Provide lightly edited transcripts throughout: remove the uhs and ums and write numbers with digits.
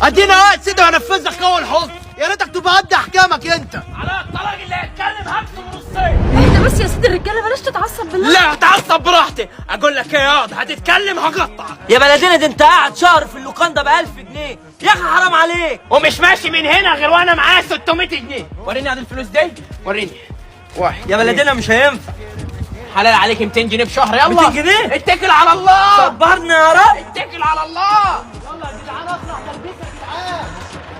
ادينا قاعد سيدي وهنفذ لك اول حكم، يا ريتك تبقى قد احكامك انت. على الطلاق اللي هيتكلم هكسب نصين. اهدى بس يا سيدي الرجاله، بلاش تتعصب بالله. لا اتعصب براحتي، اقول لك ايه ياض هتتكلم هقطعك. يا بلدنا ده انت قاعد شهر في اللوكاندا ب1000 جنيه، يا اخي حرام عليك. ومش ماشي من هنا غير وانا معايا 600 جنيه. وريني عاد الفلوس دي، وريني. واحد يا بلدنا مش هينفع. حلال عليك 200 جنيه في شهر. يلا 200 جنيه؟ اتكل على الله. صبرنا يا رب. اتكل على الله. يلا يا جدعان اسرع تلبيس يا جدعان.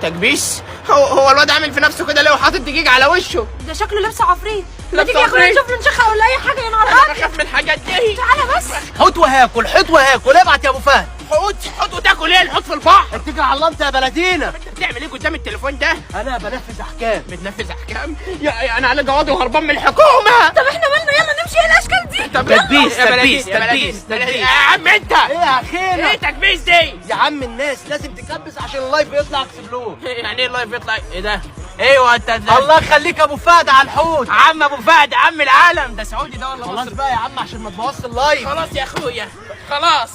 تكبيس؟ هو الواد عامل في نفسه كده ليه وحاطط دقيق على وشه؟ ده شكله لبس عفريت. ما لبس تيجي يا اخويا عفريت؟ نشوف له نشخه ولا اي حاجه يا نهار انا ابيض. بخاف من الحاجات دي. تعالى بس. حوت وهاكل، حوت وهاكل، ابعت يا ابو فهد. حوت وتاكل ايه؟ الحوت في البحر. اتكل على الله انت يا بلدينا. انت بتعمل ايه قدام التليفون ده؟ انا بنفذ احكام. بتنفذ احكام؟ يا انا على جوادي وهربان من الحكومه. طب احنا مالنا، يلا نمشي. ايه الاشكال دي؟ طب تدبيس، يا بلديس، تدبيس، يا بلديس، تدبيس، تدبيس. يا عم انت ايه يا اخينا؟ ايه تكبيس دي؟ يا عم الناس لازم تكبس عشان اللايف يطلع اكسب لهم. يعني ايه اللايف يطلع؟ ايه ده؟ ايوه انت الله يخليك يا ابو فهد على الحوت. عم ابو فهد، عم العالم. ده سعودي ده ولا خلاص مصري؟ بقى يا عم عشان ما تبوظش اللايف. خلاص يا اخويا خلاص.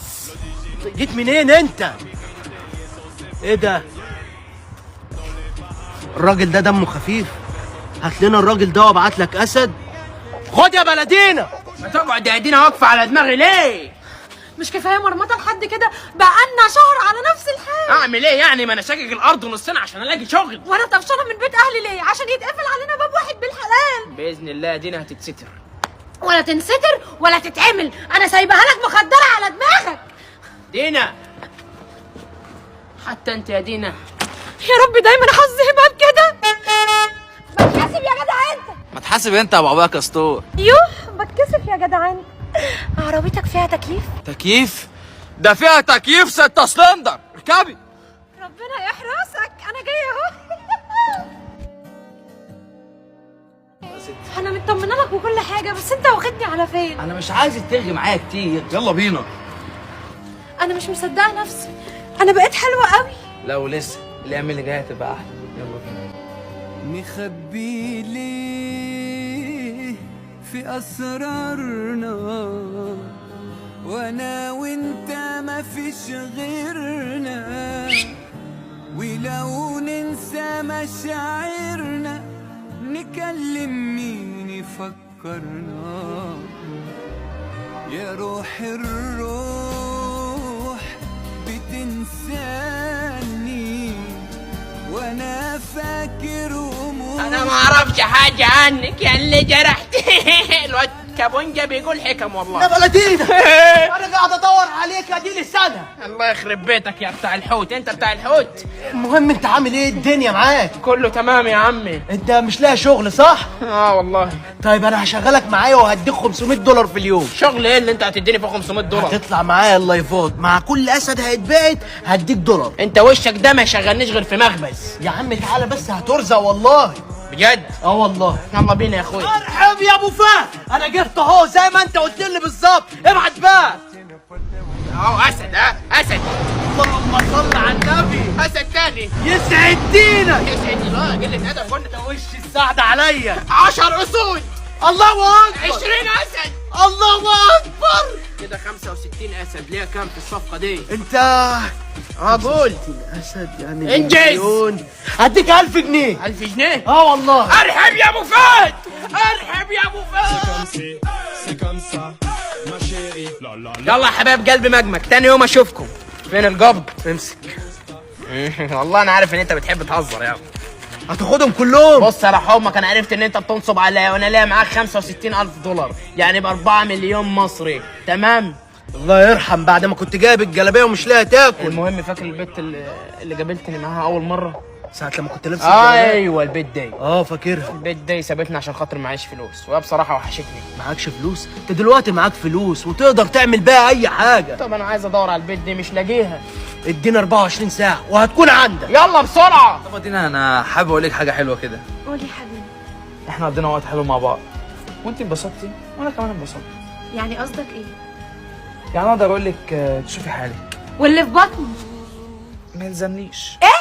جيت منين انت؟ ايه ده؟ الراجل ده دمه خفيف. هات لنا الراجل ده وابعت لك اسد. خد يا بلدينا. ما تقعد يا دينا واقفه على دماغي ليه؟ مش كفايه مرمطه لحد كده؟ بقالنا شهر على نفس الحال. اعمل ايه يعني؟ ما انا شاقق الارض نصين عشان الاقي شغل. وانا طفشانه من بيت اهلي ليه؟ عشان يتقفل علينا باب واحد بالحلال. باذن الله دينا هتتستر. ولا تنستر ولا تتعمل، انا سايبها لك مخدره على دماغك. دينا حتى انت يا دينا. يا رب دايما حظي هباب كده. بتكسف يا جدع انت. ما تحاسب انت يا ابو عباك يا اسطور. يوه بتكسف يا جدع انت. عربيتك فيها تكييف؟ تكييف؟ ده فيها تكييف 6 سلندر، اركبي. ربنا يحرسك، انا جايه اهو. انا مطمنه لك وكل حاجه، بس انت واخدني على فين؟ انا مش عايزك ترغي معايا كتير، يلا بينا. انا مش مصدقه نفسي، انا بقيت حلوه قوي. لو لسه الايام اللي جايه هتبقى احلى، يلا بينا. نخبي ليه في أسرارنا، وأنا وأنت مفيش غيرنا، ولو ننسى مشاعرنا نكلم مين يفكرنا. يا روح الروح بتنساني وانا فاكر امور. انا ما اعرفش حاجه عنك يا اللي جرحت. الواد كابونجا بيقول حكم والله. يا بلدينا. انا قاعد ادور عليك اديلي سنه. الله يخرب بيتك يا بتاع الحوت. انت بتاع الحوت. المهم انت عامل ايه؟ الدنيا معاك؟ كله تمام يا عمي. انت مش لاقي شغل صح؟ والله. طيب انا هشغلك معايا وهديك $500 في اليوم. شغل ايه اللي انت هتديني فيه $500؟ هتطلع معايا اللايفات، مع كل اسد هيتبعت هديك $1. انت وشك ده ما يشغلنيش غير في مخبز. يا عم تعالى بس هترزق والله. بجد؟ والله. يلا بينا يا اخويا. ارحب يا ابو فهد، انا جبت اهو زي ما انت قلت لي بالظبط. ابعت بقى. اهو اسد. اسد. اللهم صل على النبي. اسد تاني. يسعد دينك. يا سيدي الله قله ادب. قلنا وش السعد عليا. 10 اسود. الله اكبر. 20 اسد. الله اكبر. كده 65 اسد. ليها كام في الصفقه دي؟ انت قول. اسد يعني انجز. مليون. هديك 1000 جنيه. 1000 جنيه؟ والله. ارحب يا ابو فهد. ارحب يا ابو فهد. يلا يا حبايب قلبي مجمك، تاني يوم اشوفكم. فين القبض؟ امسك. والله انا عارف ان انت بتحب تهزر يا. هتاخدهم كلهم. بص يا رحومك، انا عرفت ان انت بتنصب عليا وانا ليا معاك $65,000، يعني ب4 مليون مصري. تمام. الله يرحم، بعد ما كنت جايب الجلابيه ومش لاقي تاكل. المهم فاكر البت اللي قابلتني معاها اول مره ساعه لما كنت لابس الجلابيه؟ ايوه البت دي. فاكرها. البت دي سابتني عشان خاطر معيش فلوس، وهي بصراحه وحشتني. معكش فلوس؟ انت دلوقتي معاك فلوس وتقدر تعمل بيها اي حاجه. طب انا عايز ادور على البت دي مش لاقيها. ادينا 24 ساعه وهتكون عندك. يلا بسرعه. طب دينا انا حابب اقول لك حاجه حلوه كده. قولي يا حبيبي. احنا قضينا وقت حلو مع بعض، وانت اتبسطتي وانا كمان اتبسطت. يعني قصدك ايه؟ يعني اقدر اقول لك تشوفي حالك واللي في بطني ما يلزمنيش. ايه؟